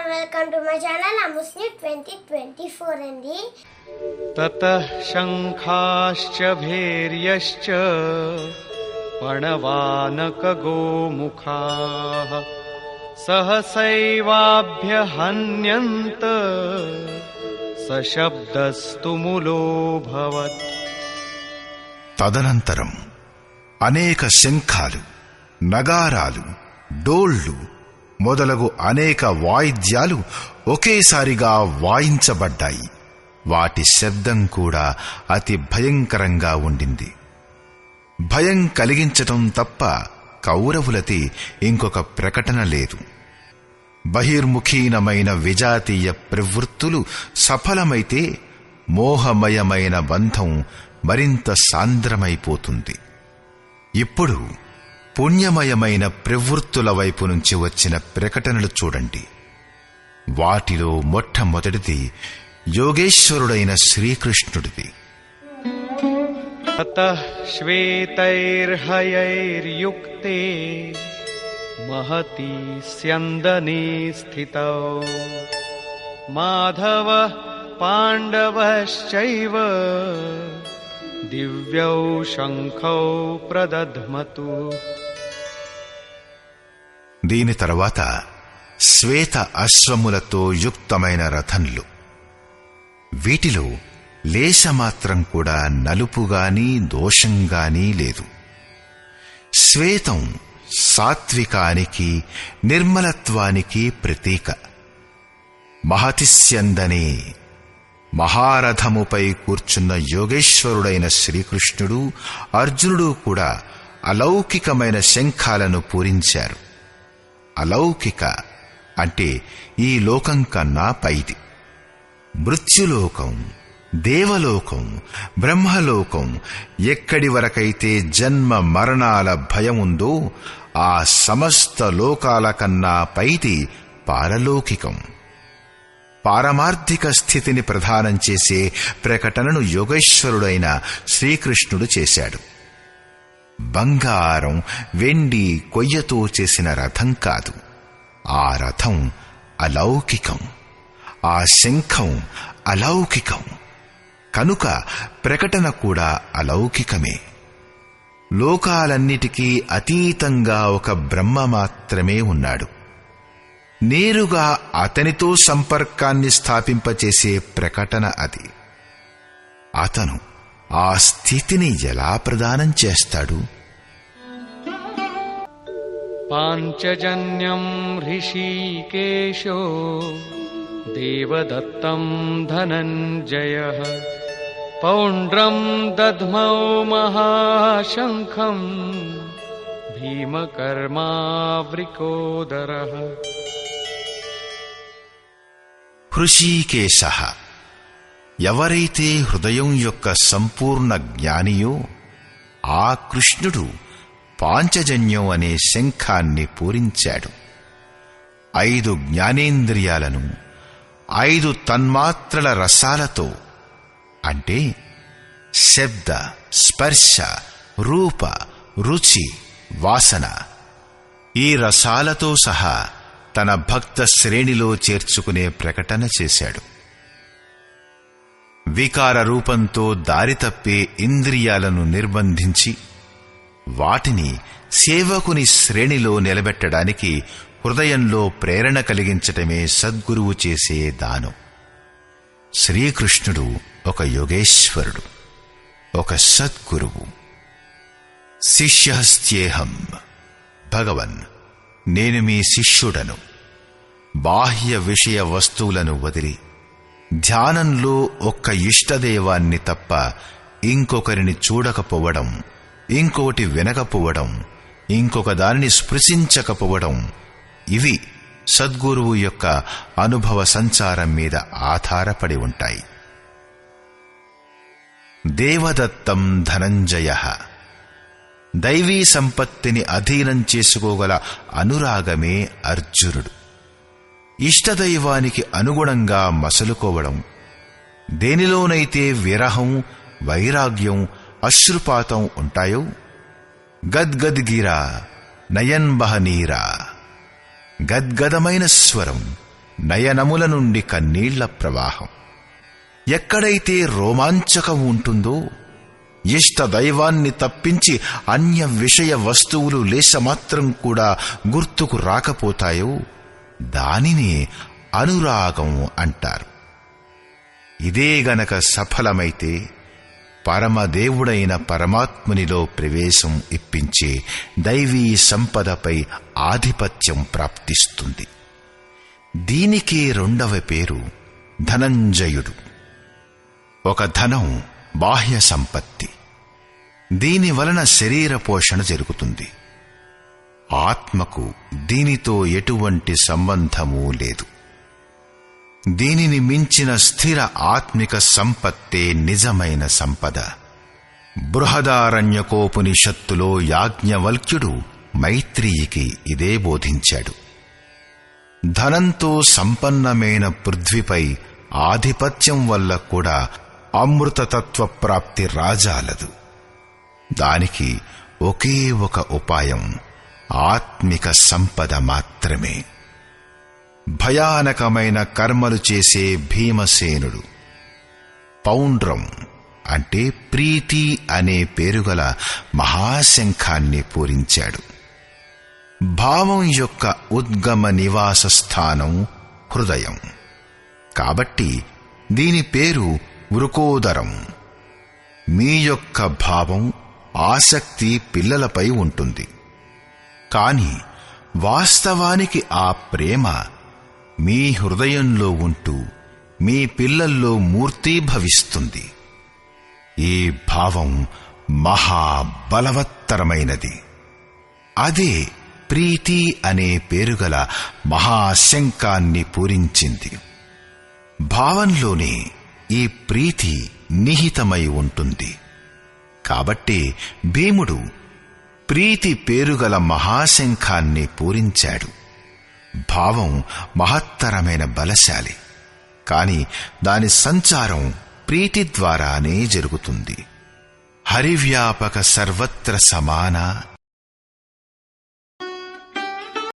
and welcome to my channel Amusni 2024 అండి. తతః శంఖాశ్చ భేర్యశ్చ పణవానకగోముఖాః సహసైవాభ్యహన్యంత సశబ్దస్తు ములోభవత్. తదనంతరం అనేక శంఖాలు, నగారాలు, డోళ్లు మొదలగు అనేక వాయిద్యాలు ఒకేసారిగా వాయించబడ్డాయి. వాటి శబ్దం కూడా అతి భయంకరంగా ఉండింది. భయం కలిగించటం తప్ప కౌరవులది ఇంకొక ప్రకటన లేదు. బహిర్ముఖీనమైన విజాతీయ ప్రవృత్తులు సఫలమైతే మోహమయమైన బంధం మరింత సాంద్రమైపోతుంది. ఇప్పుడు పుణ్యమయమైన ప్రవృత్తుల వైపు నుంచి వచ్చిన ప్రకటనలు చూడండి. వాటిలో మొట్టమొదటిది యోగేశ్వరుడైన శ్రీకృష్ణుడిది. తతః శ్వేతైర్హయైర్యుక్తే మహతి స్యందనే స్థితౌ మాధవః పాండవశ్చైవ దివ్యౌ శంఖౌ ప్రదధ్మతు. దీని తరువాత శ్వేత అశ్వములతో యుక్తమైన రథంలు. వీటిలో లేశమాత్రం కూడా నలుపుగాని దోషంగానీ లేదు. శ్వేతం సాత్వికానికి, నిర్మలత్వానికి ప్రతీక. మహతిస్యందనే మహారథముపై కూర్చున్న యోగేశ్వరుడైన శ్రీకృష్ణుడు, అర్జునుడు కూడా అలౌకికమైన శంఖాలను పూరించారు. అలౌకిక అంటే ఈ లోకం కన్నా పైది. మృత్యులోకం, దేవలోకం, బ్రహ్మలోకం, ఎక్కడి వరకైతే జన్మ మరణాల భయముందో ఆ సమస్త లోకాల కన్నా పైది పారలౌకికం. పారమార్థిక స్థితిని ప్రదానం చేసే ప్రకటనను యోగేశ్వరుడైన శ్రీకృష్ణుడు చేశాడు. బంగారం, వెండి, కొయ్యతో చేసిన రథం కాదు. ఆ రథం అలౌకికం, ఆ శంఖం అలౌకికం. కనుక ప్రకటన కూడా అలౌకికమే. లోకాలన్నిటికీ అతీతంగా ఒక బ్రహ్మ మాత్రమే ఉన్నాడు. నేరుగా అతనితో సంపర్కాన్ని స్థాపింపచేసే ప్రకటన అది. అతను ఆ స్థితిని ఎలా ప్రదానం చేస్తాడు? పాంచజన్యం హృషీకేశో దేవదత్తం ధనంజయః పౌండ్రం దధ్మౌ మహాశంఖం భీమకర్మావృకోదరః. హృషీకేశ ఎవరైతే హృదయం యొక్క సంపూర్ణ జ్ఞానియో ఆ కృష్ణుడు పాంచజన్యం అనే శంఖాన్ని పూరించాడు. 5 జ్ఞానేంద్రియాలను 5 తన్మాత్రల రసాలతో అంటే శబ్ద, స్పర్శ, రూప, రుచి, వాసన ఈ రసాలతో సహా తన భక్త శ్రేణిలో చేర్చుకునే ప్రకటన చేశాడు. వికార రూపంతో దారి తప్పే ఇంద్రియాలను నిర్బంధించి వాటిని సేవకుని శ్రేణిలో నిలబెట్టడానికి హృదయంలో ప్రేరణ కలిగించటమే సద్గురువు చేసే దానం. శ్రీకృష్ణుడు ఒక యోగేశ్వరుడు, ఒక సద్గురువు. శిష్యస్త్యేహం భగవన్, నేను మీ శిష్యుడను. బాహ్య విషయ వస్తువులను వదిలి ధ్యానంలో ఒక్క ఇష్టదేవాన్ని తప్ప ఇంకొకరిని చూడకపోవడం, ఇంకోటి వినకపోవడం, ఇంకొక దానిని స్పృశించకపోవడం, ఇవి సద్గురువు యొక్క అనుభవ సంచారం మీద ఆధారపడి ఉంటాయి. దేవదత్తం ధనంజయః దైవీ సంపత్తిని అధీనం చేసుకోగల అనురాగమే అర్జునుడు. ఇష్టదైవానికి అనుగుణంగా మసలుకోవడం, దేనిలోనైతే విరహం, వైరాగ్యం, అశ్రుపాతం ఉంటాయో గద్గద్గిరా నయన్బహనీరా, గద్గదమైన స్వరం, నయనముల నుండి కన్నీళ్ల ప్రవాహం. ఎక్కడైతే రోమాంచకం ఉంటుందో, ఇష్ట దైవాన్ని తప్పించి అన్య విషయ వస్తువులు లేశమాత్రం కూడా గుర్తుకు రాకపోతాయో దానిని అనురాగం అంటారు. ఇదే గనక సఫలమైతే పరమదేవుడైన పరమాత్మునిలో ప్రవేశం ఇప్పించే దైవీ సంపదపై ఆధిపత్యం ప్రాప్తిస్తుంది. దీనికే రెండవ పేరు ధనంజయుడు. ఒక ధనం బాహ్య సంపత్తి. దీని వలన శరీర పోషణ జరుగుతుంది. ఆత్మకు దీనితో ఎటువంటి సంబంధమూ లేదు. దీనిని మించిన స్థిర ఆత్మిక సంపత్తే నిజమైన సంపద. బృహదారణ్యకోపనిషత్తులో యాజ్ఞవల్క్యుడు మైత్రేయికి ఇదే బోధించాడు. ధనంతో సంపన్నమైన పృథ్వీపై ఆధిపత్యం వల్ల కూడా అమృతతత్వ ప్రాప్తి రాజాలదు. దానికి ఒకే ఒక ఉపాయం ఆత్మిక సంపద మాత్రమే. భయానకమైన కర్మలు చేసే భీమసేనుడు పౌండ్రం అంటే ప్రీతి అనే పేరుగల మహాశంఖాన్ని పూరించాడు. భావం యొక్క ఉద్గమ నివాస స్థానం హృదయం. కాబట్టి దీని పేరు వృకోదరం. మీ యొక్క భావం, ఆసక్తి పిల్లలపై ఉంటుంది. కాని వాస్తవానికి ఆ ప్రేమ మీ హృదయంలో ఉంటూ మీ పిల్లల్లో మూర్తీభవిస్తుంది. ఈ భావం మహాబలవత్తరమైనది. అదే ప్రీతి అనే పేరుగల మహాశంఖాన్ని పూరించింది. భావంలోనే ఈ ప్రీతి నిహితమై ఉంటుంది. కాబట్టి భీముడు ప్రీతి పేరుగల మహాశంఖాన్ని పూరించాడు. భావం మహత్తరమైన బలశాలి. కాని దాని సంచారం ప్రీతి ద్వారానే జరుగుతుంది. హరివ్యాపక సర్వత్ర సమాన